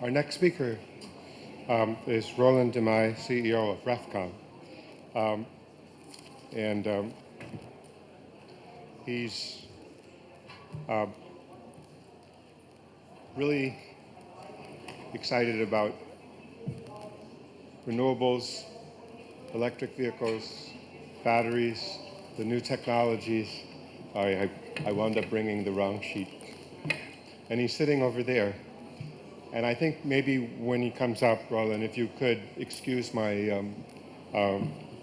Our next speaker is Roland Dimai, CEO of REFCON. And he's really excited about renewables, electric vehicles, batteries, the new technologies. I wound up bringing the wrong sheet. And he's sitting over there. And I think maybe when he comes up, Roland, if you could excuse my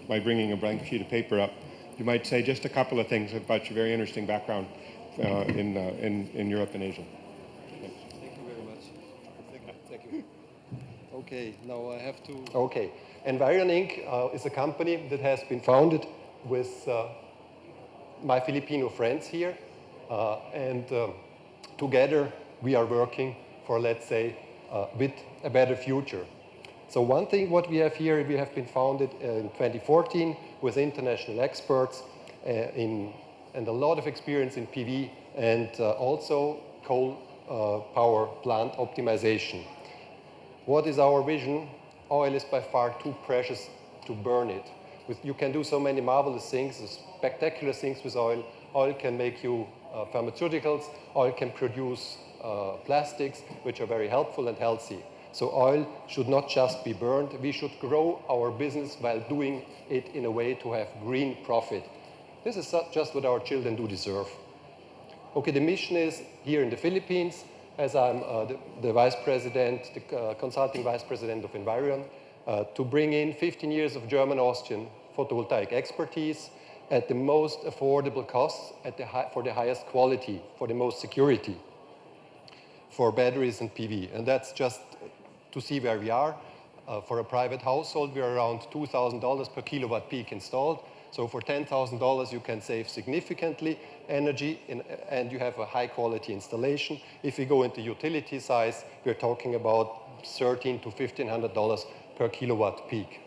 bringing a blank sheet of paper up, you might say just a couple of things about your very interesting background in Europe and Asia. Thank you very much. Thank you. Okay, now I have to... Okay, Envireon Inc. Is a company that has been founded with my Filipino friends here. And together we are working for, let's say, with a better future. So one thing what we have here, we have been founded in 2014 with international experts and a lot of experience in PV and also coal power plant optimization. What is our vision? Oil is by far too precious to burn it. You can do so many marvelous things, spectacular things with oil. Oil can make you pharmaceuticals. Oil can produce plastics, which are very helpful and healthy. So oil should not just be burned. We should grow our business while doing it in a way to have green profit. This is just what our children do deserve. Okay, the mission is here in the Philippines, as I'm the vice president, the consulting vice president of Envireon, to bring in 15 years of German-Austrian photovoltaic expertise at the most affordable costs, for the highest quality, for the most security, for batteries and PV. And that's just to see where we are. For a private household, we're around $2,000 per kilowatt peak installed. So for $10,000, you can save significantly energy and you have a high quality installation. If we go into utility size, we're talking about $1,300 to $1,500 per kilowatt peak.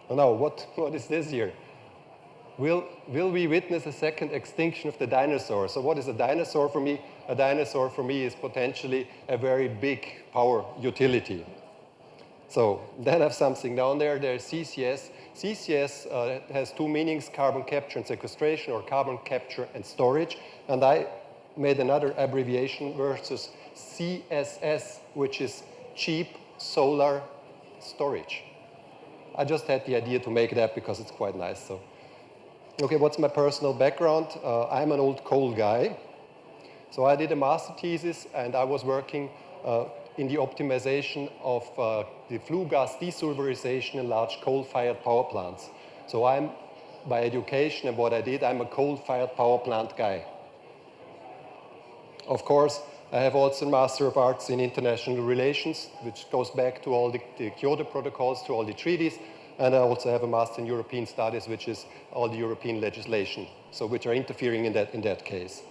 Now, what is this here? Will we witness a second extinction of the dinosaurs? So what is a dinosaur for me? A dinosaur for me is potentially a very big power utility. So then I have something down there. There's CCS. CCS has two meanings, carbon capture and sequestration, or carbon capture and storage. And I made another abbreviation versus CSS, which is cheap solar storage. I just had the idea to make that because it's quite nice. So, okay, what's my personal background? I'm an old coal guy. So I did a master thesis, and I was working in the optimization of the flue gas desulfurization in large coal-fired power plants. So I'm, by education and what I did, I'm a coal-fired power plant guy. Of course, I have also a Master of Arts in International Relations, which goes back to all the Kyoto protocols, to all the treaties. And I also have a Master in European Studies, which is all the European legislation, so which are interfering in that case.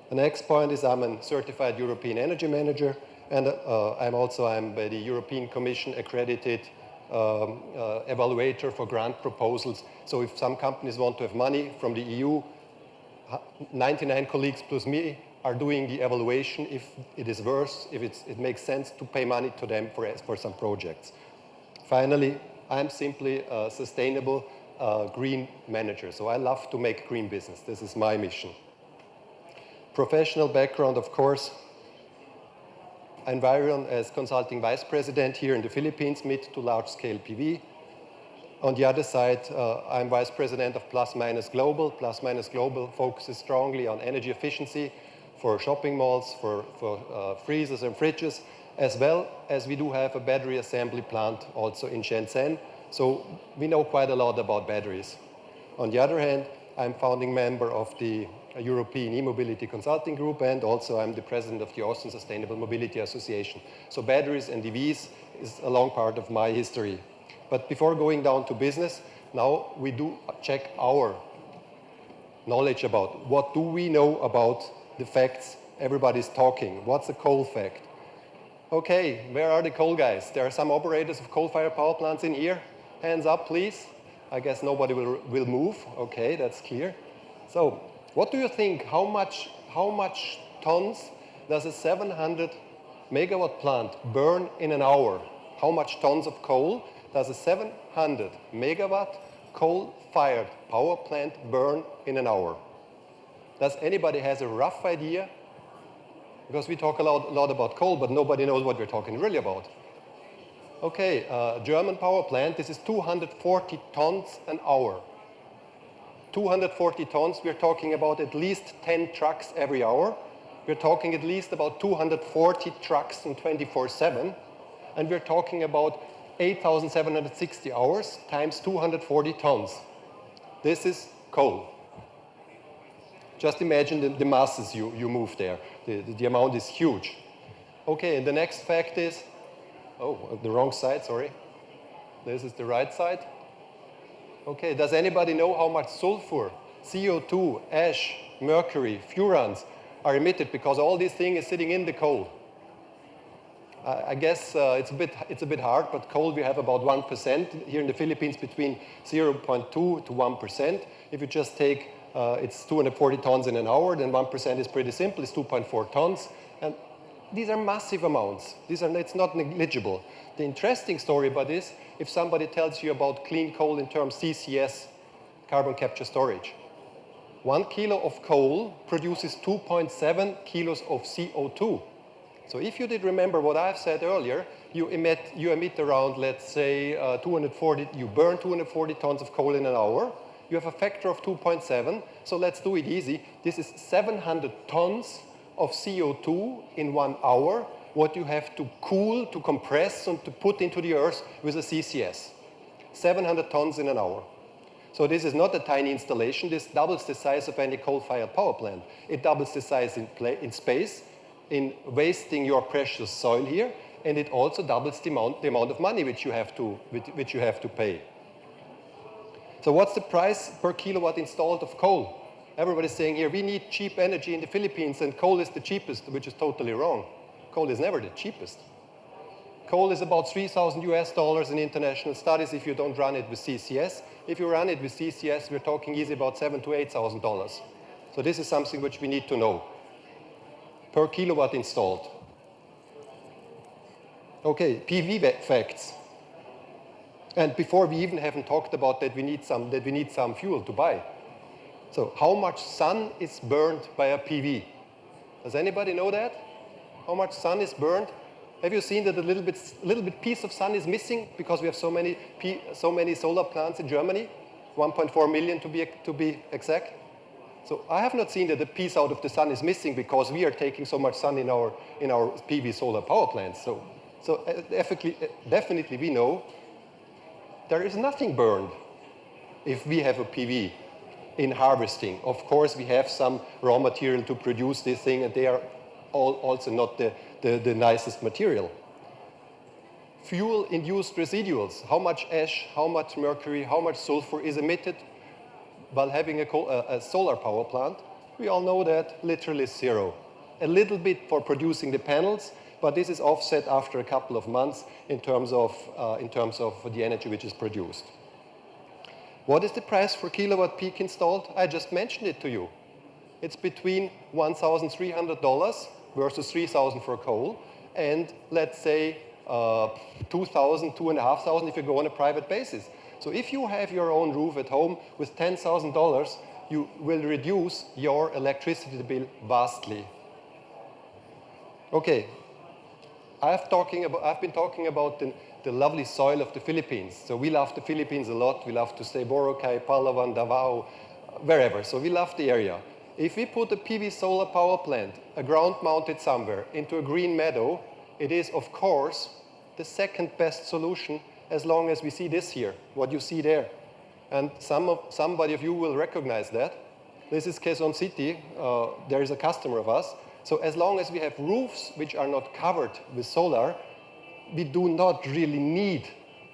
The next point is I'm a certified European energy manager, and I'm by the European Commission accredited evaluator for grant proposals. So if some companies want to have money from the EU, 99 colleagues plus me are doing the evaluation if it is worth, if it makes sense to pay money to them for some projects. Finally, I'm simply a sustainable green manager. So I love to make green business. This is my mission. Professional background, of course. Envireon as consulting vice president here in the Philippines, mid to large scale PV. On the other side, I'm vice president of PlusMinusGlobal. PlusMinusGlobal focuses strongly on energy efficiency for shopping malls, for freezers and fridges, as well as we do have a battery assembly plant also in Shenzhen. So we know quite a lot about batteries. On the other hand, I'm founding member of the European E-Mobility Consulting Group, and also I'm the president of the Austrian Sustainable Mobility Association. So batteries and EVs is a long part of my history. But before going down to business, now we do check our knowledge about what do we know about the facts everybody's talking. What's a coal fact? Okay, where are the coal guys? There are some operators of coal-fired power plants in here. Hands up, please. I guess nobody will move. Okay, that's clear. So what do you think? How much tons does a 700 megawatt plant burn in an hour? How much tons of coal does a 700 megawatt coal-fired power plant burn in an hour? Does anybody has a rough idea? Because we talk a lot about coal, but nobody knows what we're talking really about. Okay, German power plant, this is 240 tons an hour. 240 tons, we're talking about at least 10 trucks every hour. We're talking at least about 240 trucks in 24/7. And we're talking about 8,760 hours times 240 tons. This is coal. Just imagine the masses you move there. The amount is huge. Okay, and the next fact is, oh, the wrong side, sorry. This is the right side. Okay, does anybody know how much sulfur, CO2, ash, mercury, furans are emitted because all these things is sitting in the coal? I guess it's a bit hard, but coal we have about 1%. Here in the Philippines between 0.2 to 1%. If you just take, it's 240 tons in an hour, then 1% is pretty simple, it's 2.4 tons. And these are massive amounts. It's not negligible. The interesting story about this, if somebody tells you about clean coal in terms CCS, carbon capture storage. 1 kilo of coal produces 2.7 kilos of CO2. So if you did remember what I've said earlier, you emit around, let's say, you burn 240 tons of coal in an hour. You have a factor of 2.7, so let's do it easy. This is 700 tons of CO2 in 1 hour, what you have to cool, to compress, and to put into the earth with a CCS. 700 tons in an hour. So this is not a tiny installation. This doubles the size of any coal-fired power plant. It doubles the size in space, in wasting your precious soil here, and it also doubles the amount of money which you have to pay. So what's the price per kilowatt installed of coal? Everybody's saying here, we need cheap energy in the Philippines and coal is the cheapest, which is totally wrong. Coal is never the cheapest. Coal is about $3,000 in international studies if you don't run it with CCS. If you run it with CCS, we're talking easy about $7,000 to $8,000. So this is something which we need to know. Per kilowatt installed. Okay, PV facts. And before we even haven't talked about that we need some fuel to buy. So how much sun is burned by a PV? Does anybody know that? How much sun is burned? Have you seen that a little bit piece of sun is missing because we have so many solar plants in Germany? 1.4 million to be exact. So I have not seen that a piece out of the sun is missing because we are taking so much sun in our PV solar power plants. So definitely we know there is nothing burned if we have a PV in harvesting. Of course, we have some raw material to produce this thing, and they are also not the nicest material. Fuel-induced residuals, how much ash, how much mercury, how much sulfur is emitted while having a solar power plant? We all know that literally zero. A little bit for producing the panels, but this is offset after a couple of months in terms of the energy which is produced. What is the price for kilowatt peak installed? I just mentioned it to you. It's between $1,300 versus $3,000 for coal, and let's say $2,000, $2,500 if you go on a private basis. So if you have your own roof at home with $10,000, you will reduce your electricity bill vastly. Okay, I've been talking about the lovely soil of the Philippines. So we love the Philippines a lot. We love to stay Boracay, Palawan, Davao, wherever. So we love the area. If we put a PV solar power plant, a ground-mounted somewhere, into a green meadow, it is, of course, the second best solution as long as we see this here, what you see there. And somebody of you will recognize that. This is Quezon City. There is a customer of us. So as long as we have roofs which are not covered with solar, we do not really need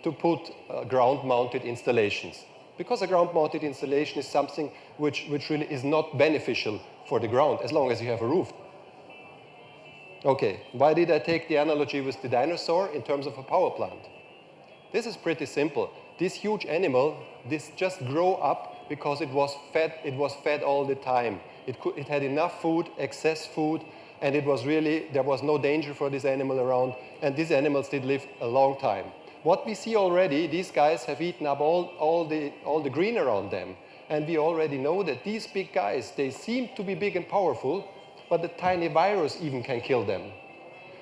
to put ground-mounted installations. Because a ground-mounted installation is something which really is not beneficial for the ground as long as you have a roof. Okay, why did I take the analogy with the dinosaur in terms of a power plant? This is pretty simple. This huge animal, this just grew up because it was fed all the time. It had enough food, excess food, and it was really, there was no danger for this animal around, and these animals did live a long time. What we see already, these guys have eaten up all the green around them, and we already know that these big guys, they seem to be big and powerful, but the tiny virus even can kill them.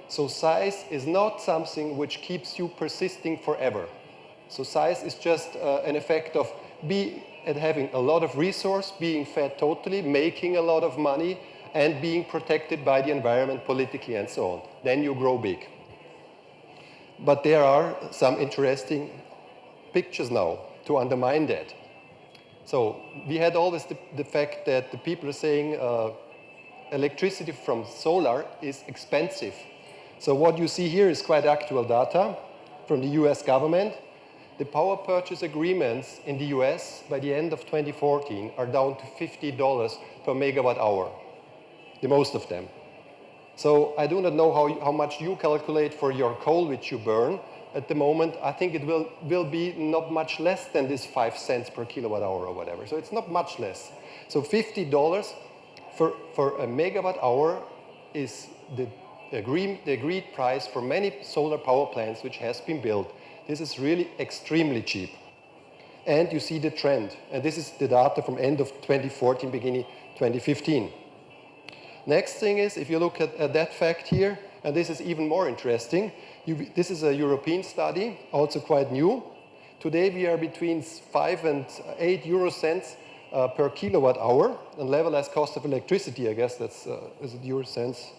So size is not something which keeps you persisting forever. So size is just an effect of having a lot of resource, being fed totally, making a lot of money, and being protected by the environment politically and so on. Then you grow big. But there are some interesting pictures now to undermine that. So we had always the fact that the people are saying electricity from solar is expensive. So what you see here is quite actual data from the US government. The power purchase agreements in the US by the end of 2014 are down to $50 per megawatt hour, the most of them. So I do not know how much you calculate for your coal which you burn. At the moment, I think it will be not much less than this 5 cents per kilowatt hour or whatever. So it's not much less. So $50 for a megawatt hour is the agreed price for many solar power plants which has been built. This is really extremely cheap. And you see the trend. And this is the data from end of 2014, beginning 2015. Next thing is, if you look at that fact here, and this is even more interesting, this is a European study, also quite new. Today we are between 5 and 8 euro cents per kilowatt hour, and levelized cost of electricity, I guess that's, is it euro cents?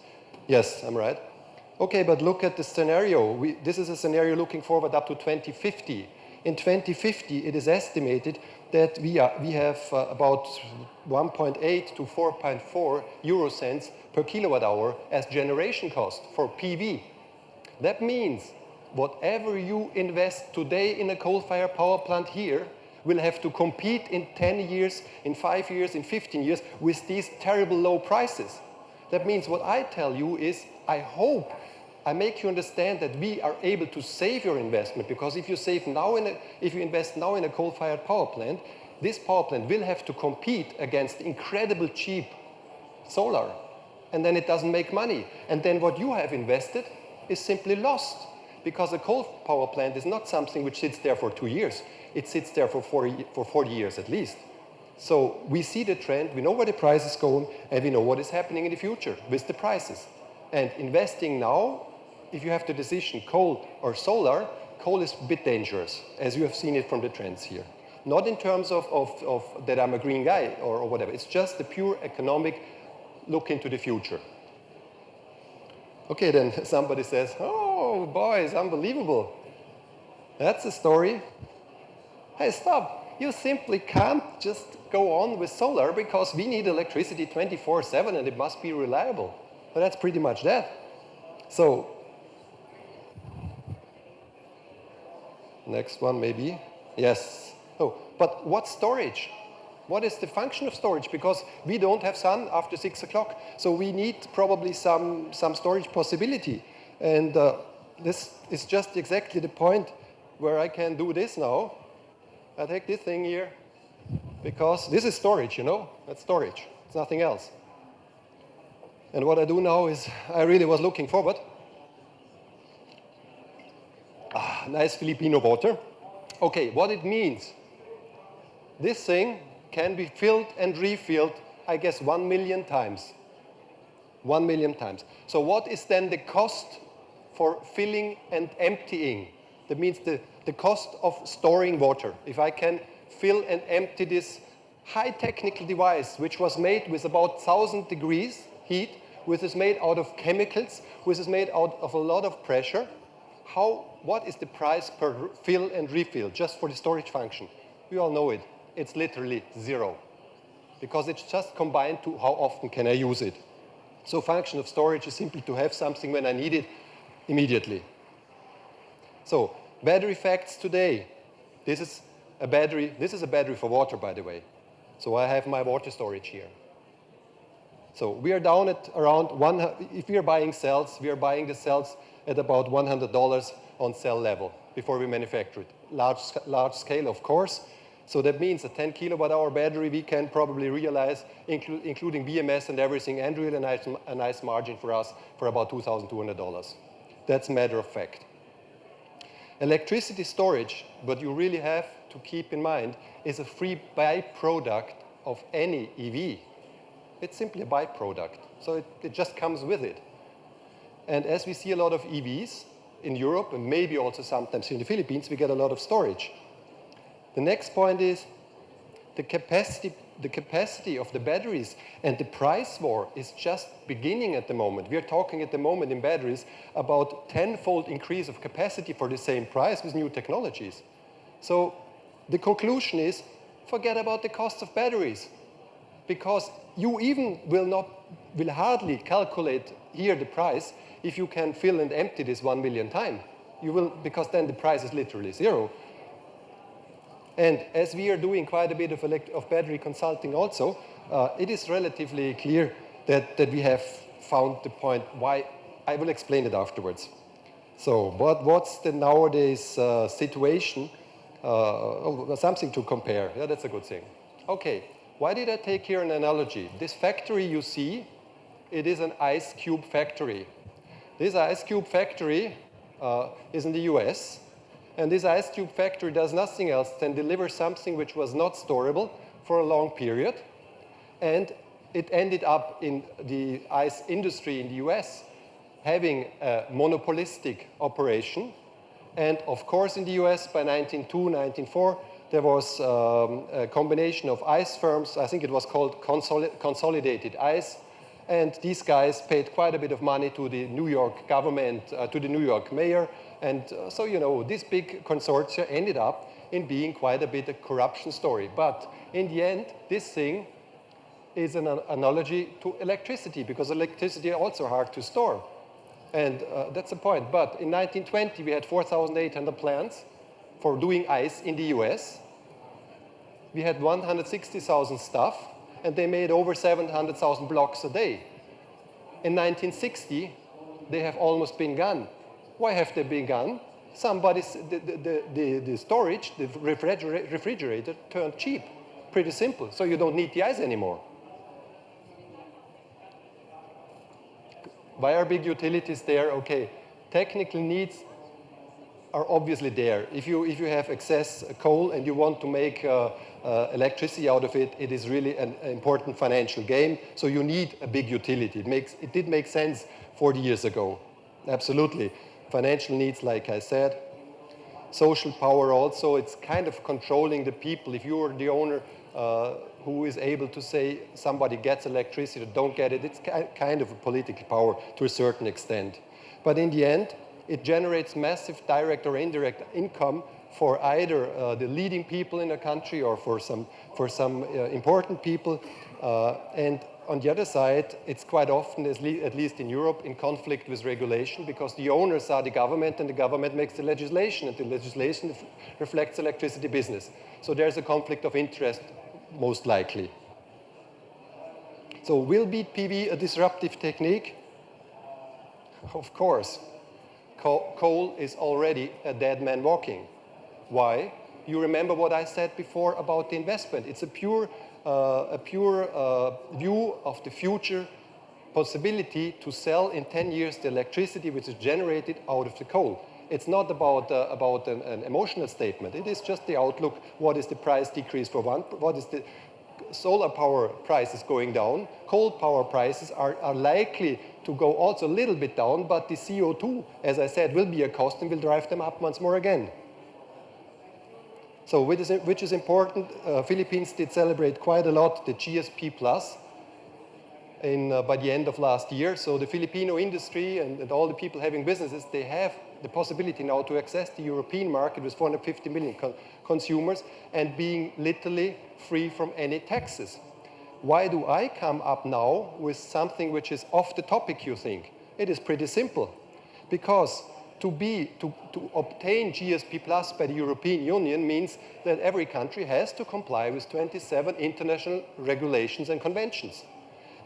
Yes, I'm right. Okay, but look at the scenario. This is a scenario looking forward up to 2050. In 2050, it is estimated that we have about 1.8 to 4.4 euro cents per kilowatt hour as generation cost for PV. That means whatever you invest today in a coal-fired power plant here will have to compete in 10 years, in 5 years, in 15 years with these terrible low prices. That means what I tell you is, I hope I make you understand that we are able to save your investment, because if you invest now in a coal-fired power plant, this power plant will have to compete against incredible cheap solar, and then it doesn't make money. And then what you have invested is simply lost, because a coal power plant is not something which sits there for 2 years. It sits there for 40 years at least. So we see the trend, we know where the price is going, and we know what is happening in the future with the prices. And investing now, if you have the decision coal or solar, coal is a bit dangerous, as you have seen it from the trends here. Not in terms of that I'm a green guy or whatever. It's just the pure economic look into the future. Okay, then somebody says, oh, boys, unbelievable. That's a story. Hey, stop. You simply can't just go on with solar because we need electricity 24/7 and it must be reliable. But that's pretty much that. So, next one maybe. Yes. Oh, but what storage? What is the function of storage? Because we don't have sun after 6 o'clock, so we need probably some storage possibility. And this is just exactly the point where I can do this now. I take this thing here, because this is storage, you know? That's storage. It's nothing else. And what I do now is, I really was looking forward. Nice Filipino water. Okay, what it means. This thing can be filled and refilled, I guess, 1 million times. 1 million times. So what is then the cost for filling and emptying? That means the cost of storing water. If I can fill and empty this high technical device, which was made with about 1,000 degrees heat, which is made out of chemicals, which is made out of a lot of pressure, what is the price per fill and refill just for the storage function? We all know it. It's literally zero, because it's just combined to how often can I use it. So function of storage is simply to have something when I need it immediately. So battery facts today. This is a battery for water, by the way. So I have my water storage here. So we are down at around if we are buying cells, we are buying the cells at about $100 on cell level before we manufacture it. Large scale, of course. So that means a 10 kilowatt hour battery we can probably realize, including BMS and everything, and really a nice margin for us for about $2,200. That's a matter of fact. Electricity storage, what you really have to keep in mind, is a free byproduct of any EV. It's simply a byproduct. So it just comes with it. And as we see a lot of EVs in Europe, and maybe also sometimes in the Philippines, we get a lot of storage. The next point is the capacity of the batteries, and the price war is just beginning at the moment. We are talking at the moment in batteries about 10-fold increase of capacity for the same price with new technologies. So the conclusion is, forget about the cost of batteries, because you even will hardly calculate here the price if you can fill and empty this 1 million times. You will, because then the price is literally zero. And as we are doing quite a bit of battery consulting also, it is relatively clear that we have found the point why. I will explain it afterwards. So what's the nowadays situation? Something to compare. Yeah, that's a good thing. Okay, why did I take here an analogy? This factory you see, it is an ice cube factory. This ice cube factory is in the US. And this ice cube factory does nothing else than deliver something which was not storable for a long period. And it ended up in the ice industry in the US having a monopolistic operation. And of course, in the US by 1902, 1904, there was a combination of ice firms. I think it was called Consolidated Ice. And these guys paid quite a bit of money to the New York government, to the New York mayor. And so, you know, this big consortia ended up in being quite a bit a corruption story. But in the end, this thing is an analogy to electricity, because electricity is also hard to store. And that's the point. But in 1920, we had 4,800 plants for doing ice in the US. We had 160,000 staff, and they made over 700,000 blocks a day. In 1960, they have almost been gone. Why have they been gone? The storage, the refrigerator turned cheap. Pretty simple. So you don't need the ice anymore. Why are big utilities there? Okay, technical needs are obviously there. If you have excess coal and you want to make electricity out of it, it is really an important financial game. So you need a big utility. It did make sense 40 years ago. Absolutely. Financial needs, like I said. Social power also. It's kind of controlling the people. If you're the owner who is able to say somebody gets electricity or don't get it, it's kind of a political power to a certain extent. But in the end, it generates massive direct or indirect income for either the leading people in a country or for some important people. And on the other side, it's quite often, at least in Europe, in conflict with regulation, because the owners are the government and the government makes the legislation, and the legislation reflects electricity business. So there's a conflict of interest, most likely. So will beat PV a disruptive technique? Of course. Coal is already a dead man walking. Why? You remember what I said before about the investment. It's a pure view of the future possibility to sell in 10 years the electricity which is generated out of the coal. It's not about an emotional statement. It is just the outlook. What is the price decrease for one? What is the solar power prices going down? Coal power prices are likely to go also a little bit down, but the CO2, as I said, will be a cost and will drive them up once more again. So which is important, Philippines did celebrate quite a lot the GSP Plus by the end of last year. So the Filipino industry and all the people having businesses, they have the possibility now to access the European market with 450 million consumers and being literally free from any taxes. Why do I come up now with something which is off the topic, you think? It is pretty simple. Because to obtain GSP Plus by the European Union means that every country has to comply with 27 international regulations and conventions.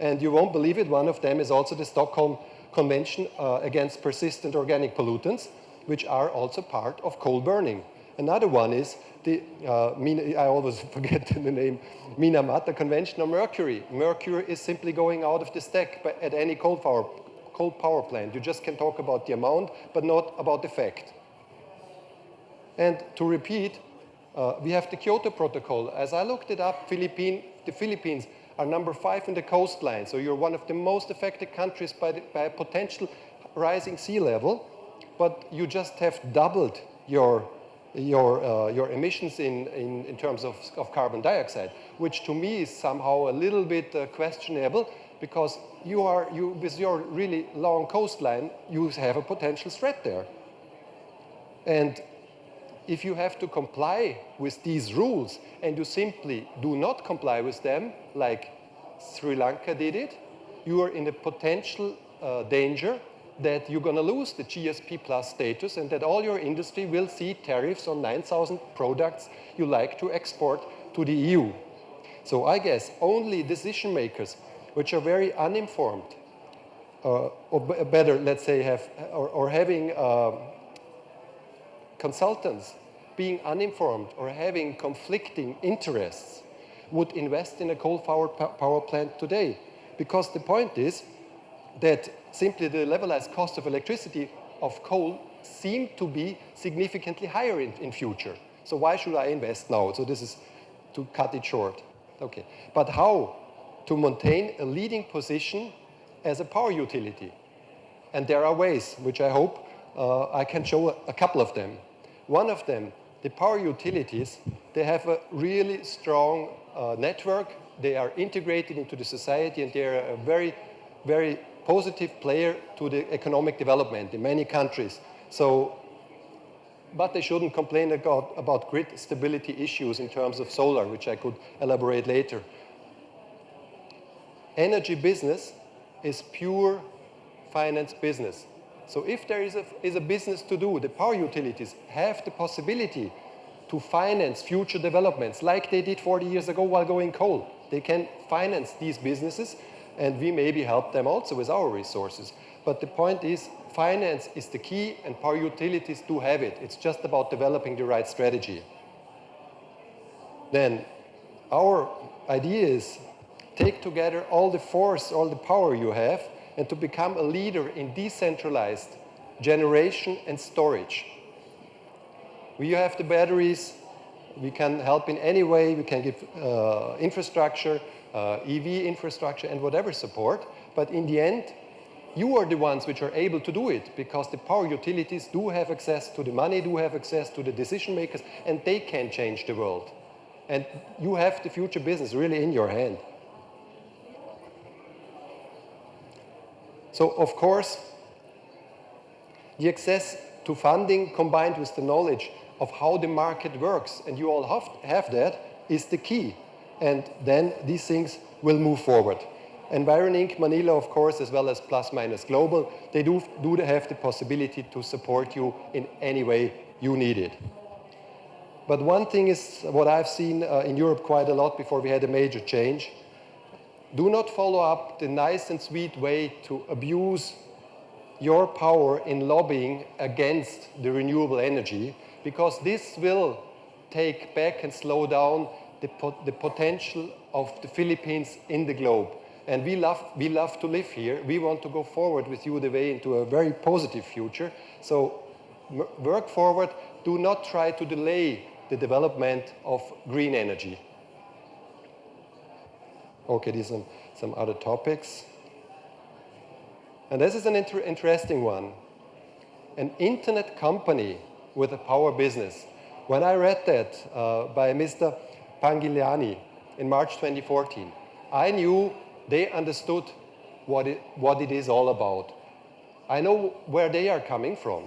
And you won't believe it, one of them is also the Stockholm Convention against persistent organic pollutants, which are also part of coal burning. Another one is the, I always forget the name, Minamata Convention on Mercury. Mercury is simply going out of the stack at any coal power plant. You just can talk about the amount, but not about the fact. And to repeat, we have the Kyoto Protocol. As I looked it up, the Philippines are number 5 in the coastline. So you're one of the most affected countries by a potential rising sea level, but you just have doubled your emissions in terms of carbon dioxide, which to me is somehow a little bit questionable, because with your really long coastline, you have a potential threat there. And if you have to comply with these rules and you simply do not comply with them, like Sri Lanka did it, you are in a potential danger that you're going to lose the GSP plus status and that all your industry will see tariffs on 9,000 products you like to export to the EU. So I guess only decision makers which are very uninformed, or better, let's say, having consultants being uninformed or having conflicting interests would invest in a coal-fired power plant today. Because the point is that simply the levelized cost of electricity of coal seem to be significantly higher in future. So why should I invest now? So this is to cut it short. Okay. But how to maintain a leading position as a power utility? And there are ways, which I hope I can show a couple of them. One of them, the power utilities, they have a really strong network. They are integrated into the society, and they are a very, very positive player to the economic development in many countries. So, but they shouldn't complain about grid stability issues in terms of solar, which I could elaborate later. Energy business is pure finance business. So if there is a business to do, the power utilities have the possibility to finance future developments like they did 40 years ago while going coal. They can finance these businesses, and we maybe help them also with our resources. But the point is, finance is the key, and power utilities do have it. It's just about developing the right strategy. Then our idea is take together all the force, all the power you have, and to become a leader in decentralized generation and storage. We have the batteries. We can help in any way. We can give infrastructure, EV infrastructure, and whatever support. But in the end, you are the ones which are able to do it, because the power utilities do have access to the money, do have access to the decision makers, and they can change the world. And you have the future business really in your hand. So, of course, the access to funding combined with the knowledge of how the market works, and you all have that, is the key. And then these things will move forward. Envireon Inc., Manila, of course, as well as PlusMinusGlobal, they do have the possibility to support you in any way you need it. But one thing is what I've seen in Europe quite a lot before we had a major change. Do not follow up the nice and sweet way to abuse your power in lobbying against the renewable energy, because this will take back and slow down the potential of the Philippines in the globe. And we love to live here. We want to go forward with you the way into a very positive future. So work forward. Do not try to delay the development of green energy. Okay, these are some other topics. And this is an interesting one. An internet company with a power business. When I read that by Mr. Pangigliani in March 2014, I knew they understood what it is all about. I know where they are coming from,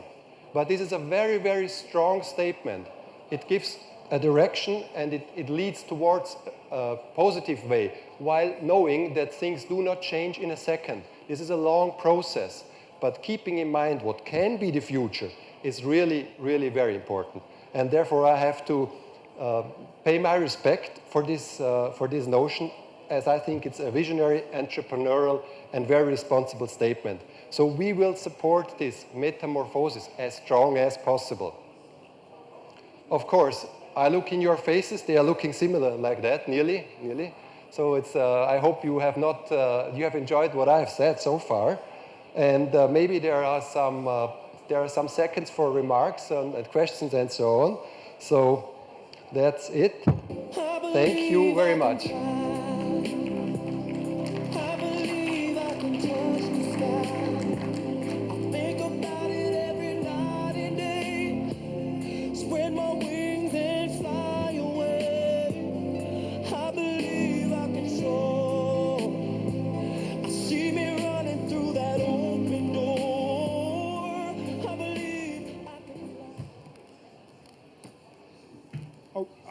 but this is a very, very strong statement. It gives a direction, and it leads towards a positive way, while knowing that things do not change in a second. This is a long process, but keeping in mind what can be the future is really, really very important. And therefore, I have to pay my respect for this notion, as I think it's a visionary, entrepreneurial, and very responsible statement. So we will support this metamorphosis as strong as possible. Of course, I look in your faces, they are looking similar like that, nearly. So it's, I hope you have not, you have enjoyed what I have said so far. And maybe there are some seconds for remarks and questions and so on. So that's it. Thank you very much.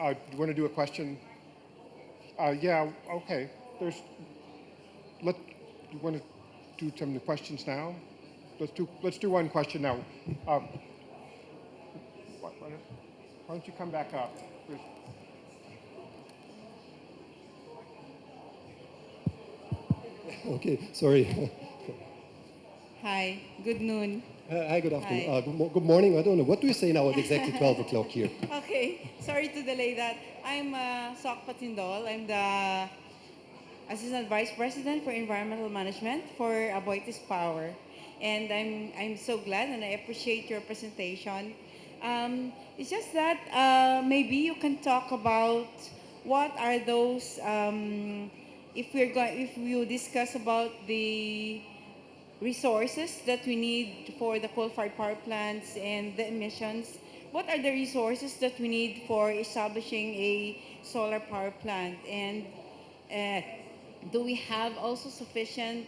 Do you want to do a question? Yeah, okay. Do you want to do some questions now? Let's do one question now. Why don't you come back up? Okay, sorry. Hi, good noon. Hi, good afternoon. Hi. Good morning. I don't know. What do you say now at exactly 12 o'clock here? Okay, sorry to delay that. I'm Sok Patindol. I'm the Assistant Vice President for Environmental Management for Aboitiz Power. And I'm so glad and I appreciate your presentation. It's just that maybe you can talk about what are those, if you discuss about the resources that we need for the coal-fired power plants and the emissions, what are the resources that we need for establishing a solar power plant? And uh, do we have also sufficient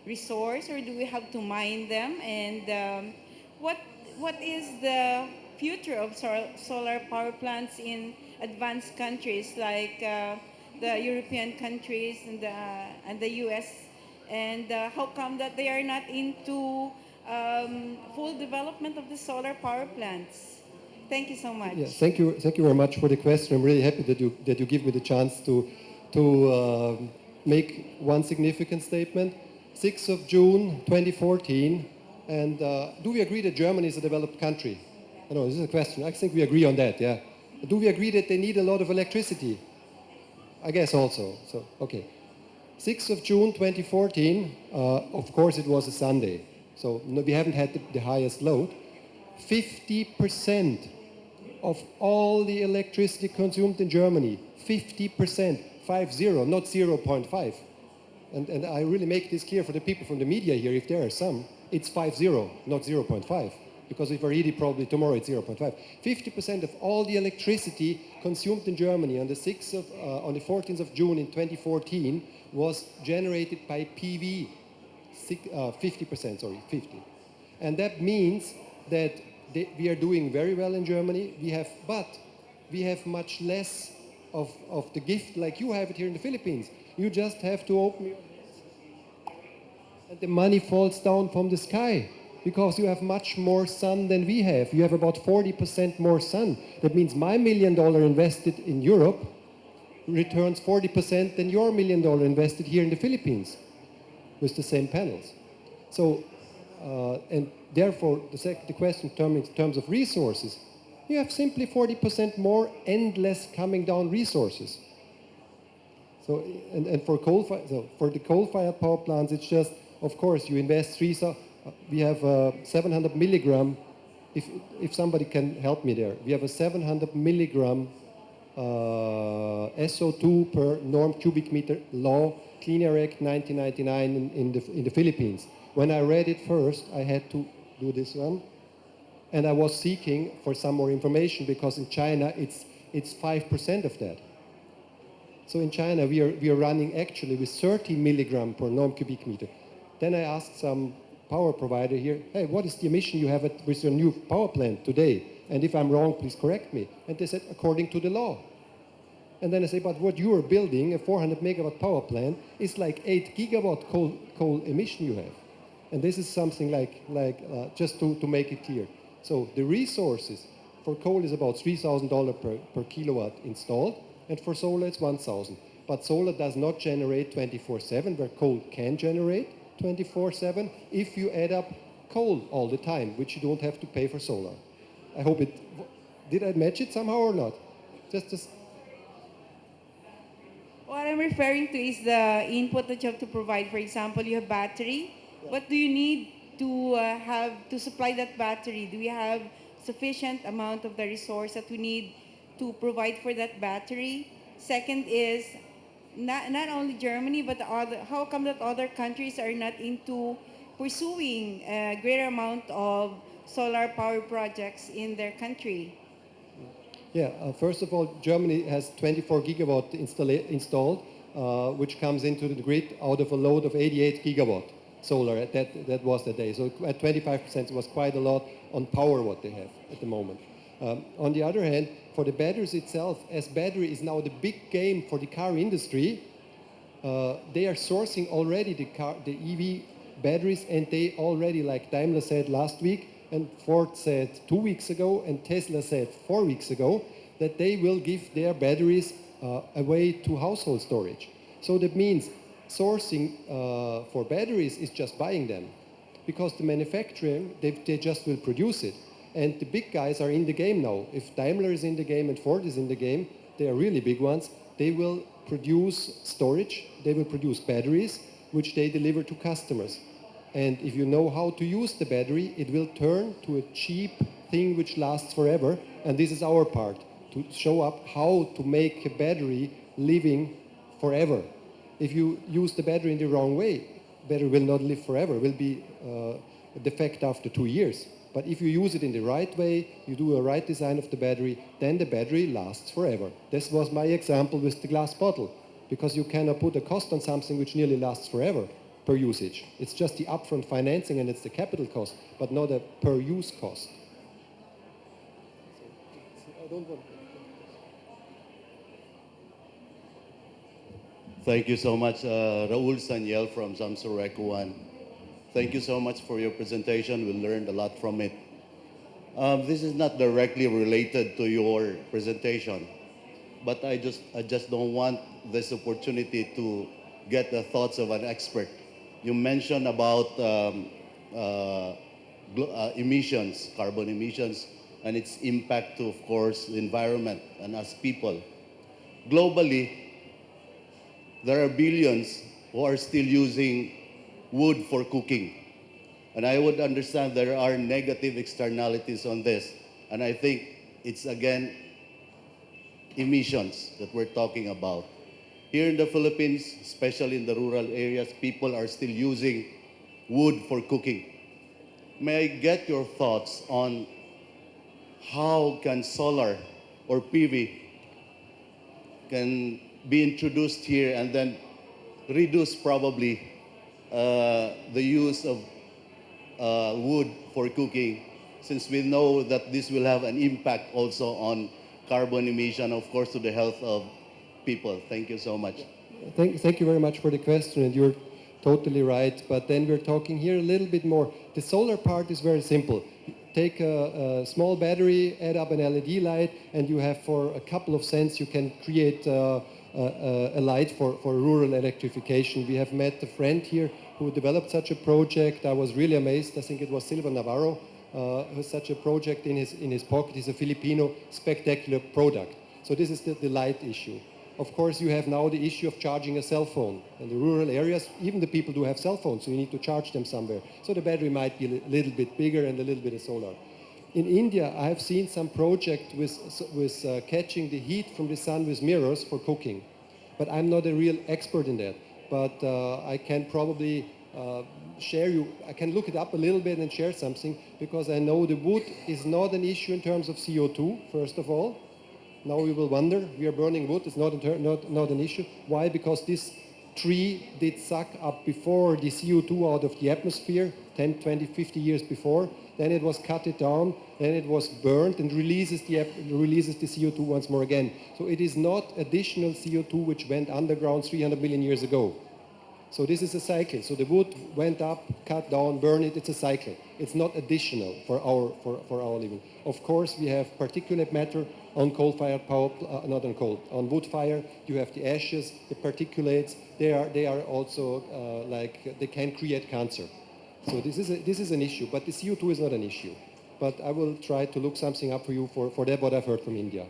resource, or do we have to mine them? And what what is the future of solar power plants in advanced countries like the European countries and the US? And how come that they are not into full development of the solar power plants? Thank you so much. Yes, thank you very much for the question. I'm really happy that you give me the chance to make one significant statement. 6th of June 2014, and do we agree that Germany is a developed country? I know this is a question. I think we agree on that. Yeah. Do we agree that they need a lot of electricity? I guess also. So okay. 6th of June 2014, of course it was a Sunday, so we haven't had the highest load. 50% of all the electricity consumed in Germany, 50%, 50, not 0.5. And I really make this clear for the people from the media here, if there are some, it's 50, not 0.5. Because if already probably tomorrow it's 0.5. 50% of all the electricity consumed in Germany on the 14th of June in 2014 was generated by PV. 50%, sorry, 50. And that means that we are doing very well in Germany. But we have much less of the gift like you have it here in the Philippines. You just have to open your hands and the money falls down from the sky. Because you have much more sun than we have. You have about 40% more sun. That means my $1 million invested in Europe returns 40% than your $1 million invested here in the Philippines with the same panels. So, and therefore, the question in terms of resources, you have simply 40% more endless coming down resources. So, and for the coal-fired power plants, it's just, of course, you invest we have 700 milligram, if somebody can help me there, we have a 700 milligram SO2 per norm cubic meter law, Clean Air Act 1999 in the Philippines. When I read it first, I had to do this one, and I was seeking for some more information because in China it's 5% of that. So in China we are running actually with 30 milligram per norm cubic meter. Then I asked some power provider here, hey, what is the emission you have with your new power plant today? And if I'm wrong, please correct me. And they said, according to the law. And then I say, but what you are building, a 400 megawatt power plant, is like 8 gigawatt coal emission you have. And this is something like just to make it clear. So the resources for coal is about $3,000 per kilowatt installed, and for solar it's 1,000. But solar does not generate 24/7, where coal can generate 24/7 if you add up coal all the time, which you don't have to pay for solar. I hope Did I match it somehow or not? Just What I'm referring to is the input that you have to provide. For example, you have battery. What do you need to have to supply that battery? Do we have sufficient amount of the resource that we need to provide for that battery? Second is not only Germany, but how come that other countries are not into pursuing a greater amount of solar power projects in their country? Yeah, first of all, Germany has 24 gigawatt installed, which comes into the grid out of a load of 88 gigawatt solar. That was the day. So at 25%, it was quite a lot on power what they have at the moment. On the other hand, for the batteries itself, as battery is now the big game for the car industry, they are sourcing already the EV batteries, and they already, like Daimler said last week, and Ford said 2 weeks ago, and Tesla said 4 weeks ago, that they will give their batteries away to household storage. So that means sourcing for batteries is just buying them, because the manufacturing, they just will produce it. And the big guys are in the game now. If Daimler is in the game and Ford is in the game, they are really big ones. They will produce storage, they will produce batteries, which they deliver to customers. And if you know how to use the battery, it will turn to a cheap thing which lasts forever. And this is our part, to show up how to make a battery living forever. If you use the battery in the wrong way, battery will not live forever, will be a defect after 2 years. But if you use it in the right way, you do a right design of the battery, then the battery lasts forever. This was my example with the glass bottle, because you cannot put a cost on something which nearly lasts forever per usage. It's just the upfront financing and it's the capital cost, but not a per use cost. Thank you so much, Raul Sanyel from Samsung One. Thank you so much for your presentation. We learned a lot from it. This is not directly related to your presentation, but I just don't want this opportunity to get the thoughts of an expert. You mentioned about emissions, carbon emissions, and its impact to, of course, the environment and us people. Globally, there are billions who are still using wood for cooking. And I would understand there are negative externalities on this. And I think it's, again, emissions that we're talking about. Here in the Philippines, especially in the rural areas, people are still using wood for cooking. May I get your thoughts on how can solar or PV can be introduced here and then reduce probably the use of wood for cooking, since we know that this will have an impact also on carbon emission, of course, to the health of people. Thank you so much. Thank you very much for the question, and you're totally right. But then we're talking here a little bit more. The solar part is very simple. Take a small battery, add up an LED light, and you have, for a couple of cents, you can create a light for rural electrification. We have met a friend here who developed such a project. I was really amazed. I think it was Silva Navarro who has such a project in his pocket. He's a Filipino, spectacular product. So this is the light issue. Of course, you have now the issue of charging a cell phone. In the rural areas, even the people do have cell phones, so you need to charge them somewhere. So the battery might be a little bit bigger and a little bit of solar. In India, I have seen some project with catching the heat from the sun with mirrors for cooking. But I'm not a real expert in that. But I can probably I can look it up a little bit and share something, because I know the wood is not an issue in terms of CO2, first of all. Now we will wonder, we are burning wood, it's not an issue. Why? Because this tree did suck up before the CO2 out of the atmosphere, 10, 20, 50 years before. Then it was cut it down, then it was burned and releases the CO2 once more again. So it is not additional CO2 which went underground 300 million years ago. So this is a cycle. So the wood went up, cut down, burn it, it's a cycle. It's not additional for our living. Of course, we have particulate matter on coal-fired power, not on coal, on wood fire. You have the ashes, the particulates. They are also they can create cancer. So this is an issue, but the CO2 is not an issue. but I will try to look something up for you for that what I've heard from India.